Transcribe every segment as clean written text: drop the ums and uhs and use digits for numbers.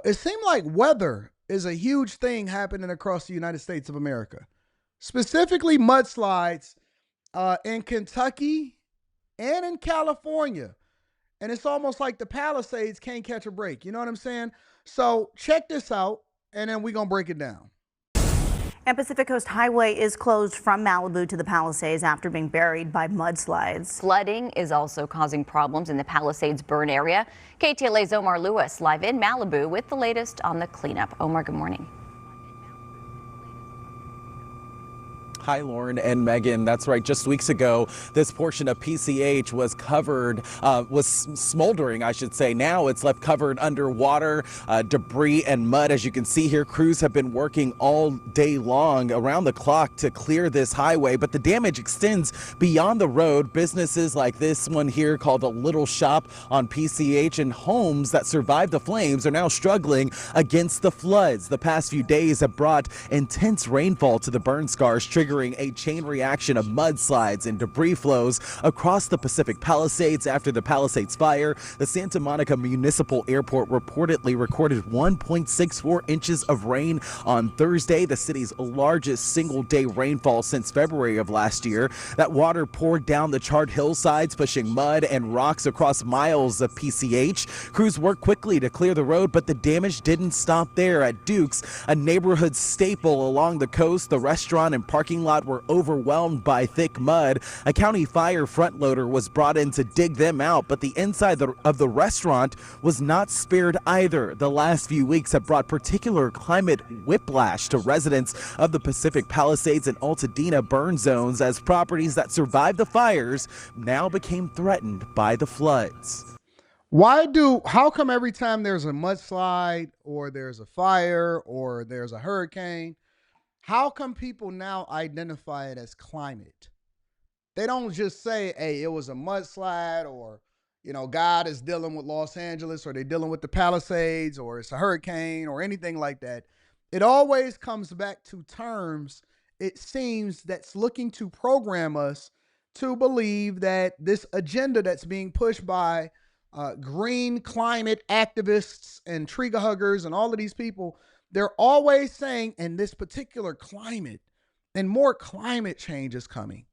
It seemed like weather is a huge thing happening across the United States of America, specifically mudslides in Kentucky and in California. And it's almost like the Palisades can't catch a break. You know what I'm saying? So check this out, and then we're going to break it down. And Pacific Coast Highway is closed from Malibu to the Palisades after being buried by mudslides. Flooding is also causing problems in the Palisades burn area. KTLA's Omar Lewis live in Malibu with the latest on the cleanup. Omar, good morning. Hi, Lauren and Megan. That's right. Just weeks ago, this portion of PCH was covered, was smoldering, I should say. Now it's left covered under water, debris and mud. As you can see here, crews have been working all day long around the clock to clear this highway, but the damage extends beyond the road. Businesses like this one here called a Little Shop on PCH and homes that survived the flames are now struggling against the floods. The past few days have brought intense rainfall to the burn scars, triggering a chain reaction of mudslides and debris flows across the Pacific Palisades. After the Palisades fire, the Santa Monica Municipal Airport reportedly recorded 1.64 inches of rain on Thursday, the city's largest single-day rainfall since February of last year. That water poured down the charred hillsides, pushing mud and rocks across miles of PCH. Crews worked quickly to clear the road, but the damage didn't stop there. At Duke's, a neighborhood staple along the coast, the restaurant and parking lot were overwhelmed by thick mud. A county fire front loader was brought in to dig them out, but the inside of the restaurant was not spared either. The last few weeks have brought particular climate whiplash to residents of the Pacific Palisades and Altadena burn zones, as properties that survived the fires now became threatened by the floods. How come every time there's a mudslide or there's a fire or there's a hurricane, how come people now identify it as climate? They don't just say, hey, it was a mudslide, or, God is dealing with Los Angeles, or they're dealing with the Palisades, or it's a hurricane or anything like that. It always comes back to terms, it seems, that's looking to program us to believe that this agenda that's being pushed by green climate activists and tree huggers and all of these people, they're always saying, in this particular climate, and more climate change is coming.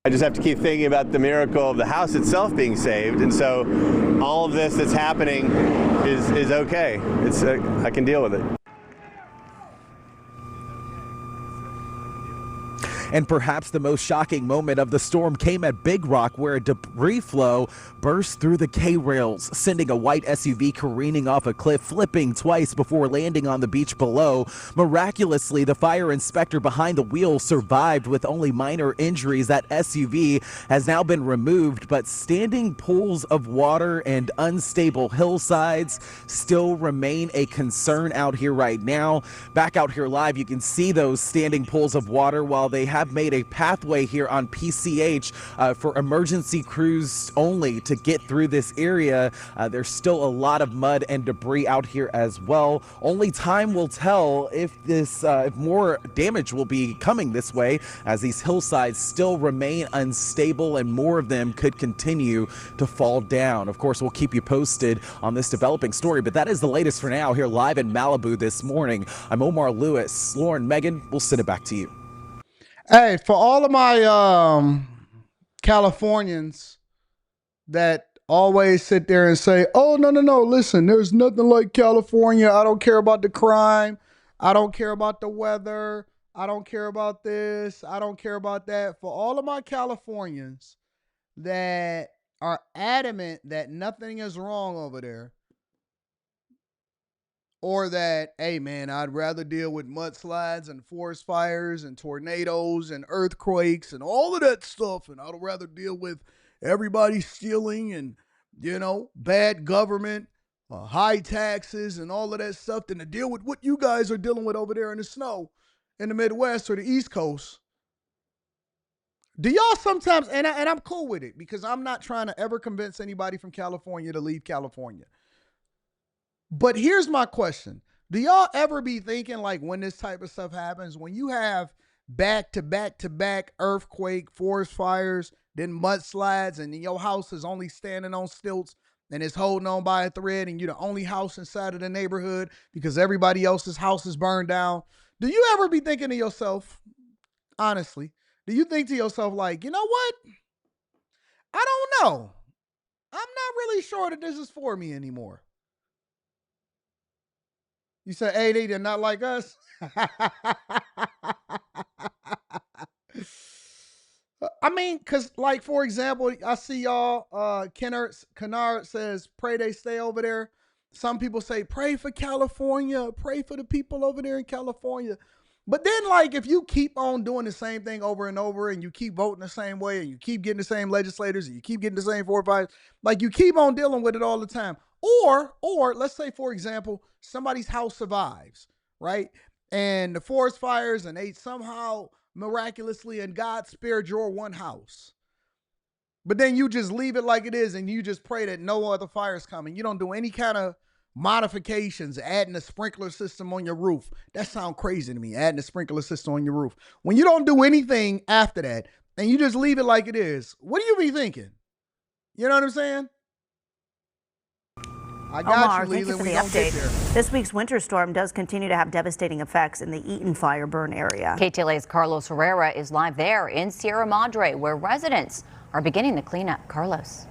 I just have to keep thinking about the miracle of the house itself being saved, and so all of this that's happening is okay. I can deal with it. And perhaps the most shocking moment of the storm came at Big Rock, where a debris flow burst through the K-rails, sending a white SUV careening off a cliff, flipping twice before landing on the beach below. Miraculously, the fire inspector behind the wheel survived with only minor injuries. That SUV has now been removed, but standing pools of water and unstable hillsides still remain a concern out here right now. Back out here live, you can see those standing pools of water, while they have made a pathway here on PCH for emergency crews only to get through this area. There's still a lot of mud and debris out here as well. Only time will tell if more damage will be coming this way, as these hillsides still remain unstable and more of them could continue to fall down. Of course, we'll keep you posted on this developing story, but that is the latest for now here live in Malibu this morning. I'm Omar Lewis. Lauren, Megan, we'll send it back to you. Hey, for all of my Californians that always sit there and say, oh, no, listen, there's nothing like California. I don't care about the crime. I don't care about the weather. I don't care about this. I don't care about that. For all of my Californians that are adamant that nothing is wrong over there, or that, hey, man, I'd rather deal with mudslides and forest fires and tornadoes and earthquakes and all of that stuff, and I'd rather deal with everybody stealing and, bad government, high taxes and all of that stuff, than to deal with what you guys are dealing with over there in the snow in the Midwest or the East Coast. Do y'all sometimes, and I'm cool with it, because I'm not trying to ever convince anybody from California to leave California. But here's my question. Do y'all ever be thinking, like, when this type of stuff happens, when you have back-to-back earthquake, forest fires, then mudslides, and your house is only standing on stilts, and it's holding on by a thread and you're the only house inside of the neighborhood because everybody else's house is burned down, do you ever be thinking to yourself, honestly, do you think to yourself like, you know what? I don't know. I'm not really sure that this is for me anymore. You say, hey, they're not like us. I mean, because, like, for example, I see y'all, Kennard says, pray they stay over there. Some people say, pray for California, pray for the people over there in California. But then, like, if you keep on doing the same thing over and over and you keep voting the same way and you keep getting the same legislators and you keep getting the same 4 or 5, like, you keep on dealing with it all the time. Or let's say, for example, somebody's house survives, right? And the forest fires and they somehow miraculously and God spared your one house. But then you just leave it like it is and you just pray that no other fire's coming. You don't do any kind of modifications, adding a sprinkler system on your roof. That sounds crazy to me, adding a sprinkler system on your roof. When you don't do anything after that and you just leave it like it is, what do you be thinking? You know what I'm saying? I got Omar, you, thank you Leland. for We the don't get there. update. This week's winter storm does continue to have devastating effects in the Eaton fire burn area. KTLA's Carlos Herrera is live there in Sierra Madre, where residents are beginning the cleanup. Carlos.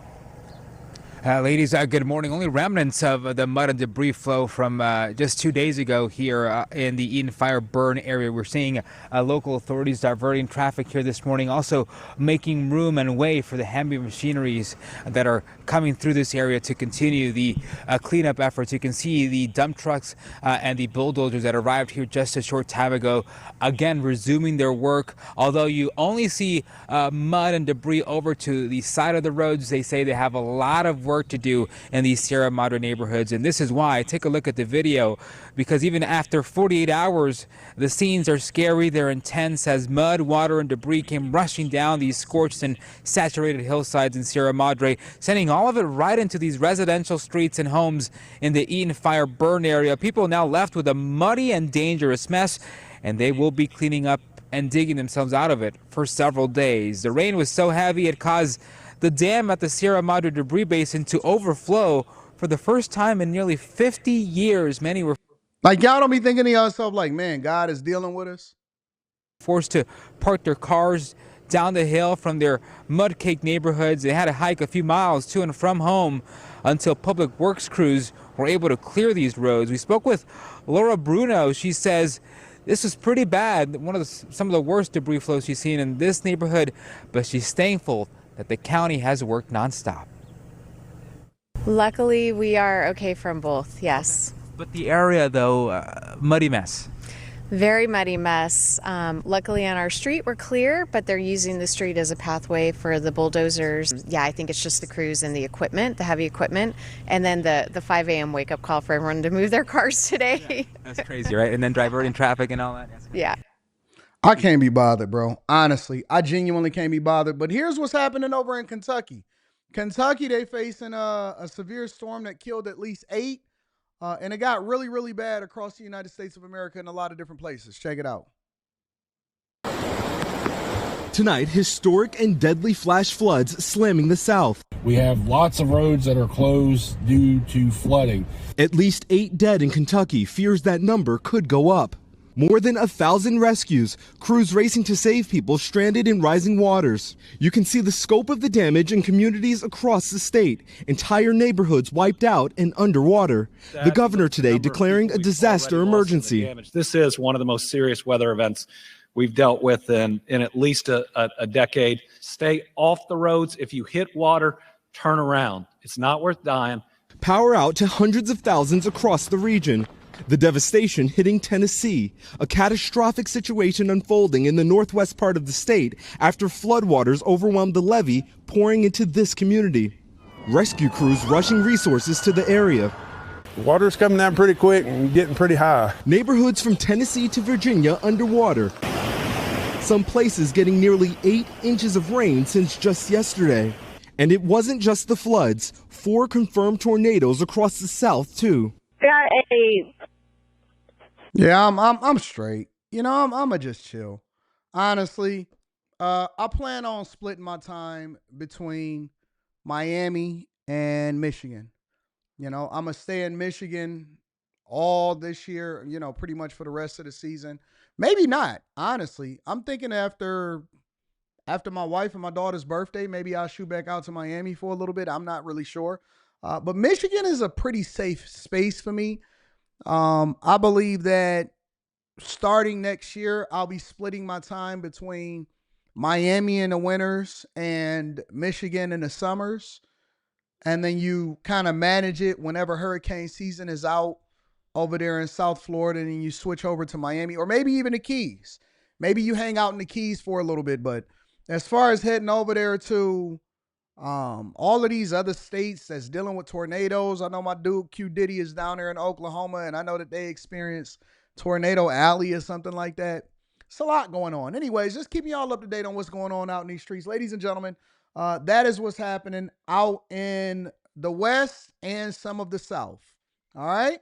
Ladies, good morning. Only remnants of the mud and debris flow from just 2 days ago here in the Eden Fire burn area. We're seeing local authorities diverting traffic here this morning, also making room and way for the heavy machineries that are coming through this area to continue the cleanup efforts. You can see the dump trucks and the bulldozers that arrived here just a short time ago, again resuming their work. Although you only see mud and debris over to the side of the roads, they say they have a lot of work to do in these Sierra Madre neighborhoods. And this is why, take a look at the video, because even after 48 hours, the scenes are scary. They're intense as mud, water, and debris came rushing down these scorched and saturated hillsides in Sierra Madre, sending all of it right into these residential streets and homes in the Eaton Fire burn area. People now left with a muddy and dangerous mess, and they will be cleaning up and digging themselves out of it for several days. The rain was so heavy it caused the dam at the Sierra Madre debris basin to overflow for the first time in nearly 50 years. Many were Like, y'all don't be thinking to yourself like, man, God is dealing with us. forced to park their cars down the hill from their mud-caked neighborhoods. They had to hike a few miles to and from home until public works crews were able to clear these roads. We spoke with Laura Bruno. She says this was pretty bad, some of the worst debris flows she's seen in this neighborhood, but she's thankful that the county has worked nonstop. Luckily, we are okay from both, yes. But the area, though, muddy mess. Very muddy mess. Luckily on our street we're clear, but they're using the street as a pathway for the bulldozers. Yeah, I think it's just the crews and the equipment, the heavy equipment, and then the 5 a.m. wake-up call for everyone to move their cars today. Yeah, that's crazy, right? And then diverting traffic and all that. Yeah. I can't be bothered, bro. Honestly, I genuinely can't be bothered. But here's what's happening over in Kentucky. Kentucky, they facing a severe storm that killed at least 8. And it got really, really bad across the United States of America in a lot of different places. Check it out. Tonight, historic and deadly flash floods slamming the South. We have lots of roads that are closed due to flooding. At least 8 dead in Kentucky, fears that number could go up. More than 1,000 rescues, crews racing to save people stranded in rising waters. You can see the scope of the damage in communities across the state. Entire neighborhoods wiped out and underwater. The governor today declaring a disaster emergency. This is one of the most serious weather events we've dealt with in at least a decade. Stay off the roads. If you hit water, turn around. It's not worth dying. Power out to hundreds of thousands across the region. The devastation hitting Tennessee, a catastrophic situation unfolding in the northwest part of the state after floodwaters overwhelmed the levee pouring into this community. Rescue crews rushing resources to the area. Water's coming down pretty quick and getting pretty high. Neighborhoods from Tennessee to Virginia underwater. Some places getting nearly 8 inches of rain since just yesterday. And it wasn't just the floods, 4 confirmed tornadoes across the South too. Yeah, I'm straight. You know, I'ma just chill. Honestly, I plan on splitting my time between Miami and Michigan. I'm going to stay in Michigan all this year, pretty much for the rest of the season. Maybe not, honestly. I'm thinking after my wife and my daughter's birthday, maybe I'll shoot back out to Miami for a little bit. I'm not really sure. But Michigan is a pretty safe space for me. I believe that starting next year, I'll be splitting my time between Miami in the winters and Michigan in the summers. And then you kind of manage it whenever hurricane season is out over there in South Florida, and then you switch over to Miami or maybe even the Keys. Maybe you hang out in the Keys for a little bit. But as far as heading over there to all of these other states that's dealing with tornadoes, I know my dude Q Diddy is down there in Oklahoma, and I know that they experience Tornado Alley or something like that. It's a lot going on. Anyways, just keeping y'all up to date on what's going on out in these streets. Ladies and gentlemen, that is what's happening out in the West and some of the South. All right?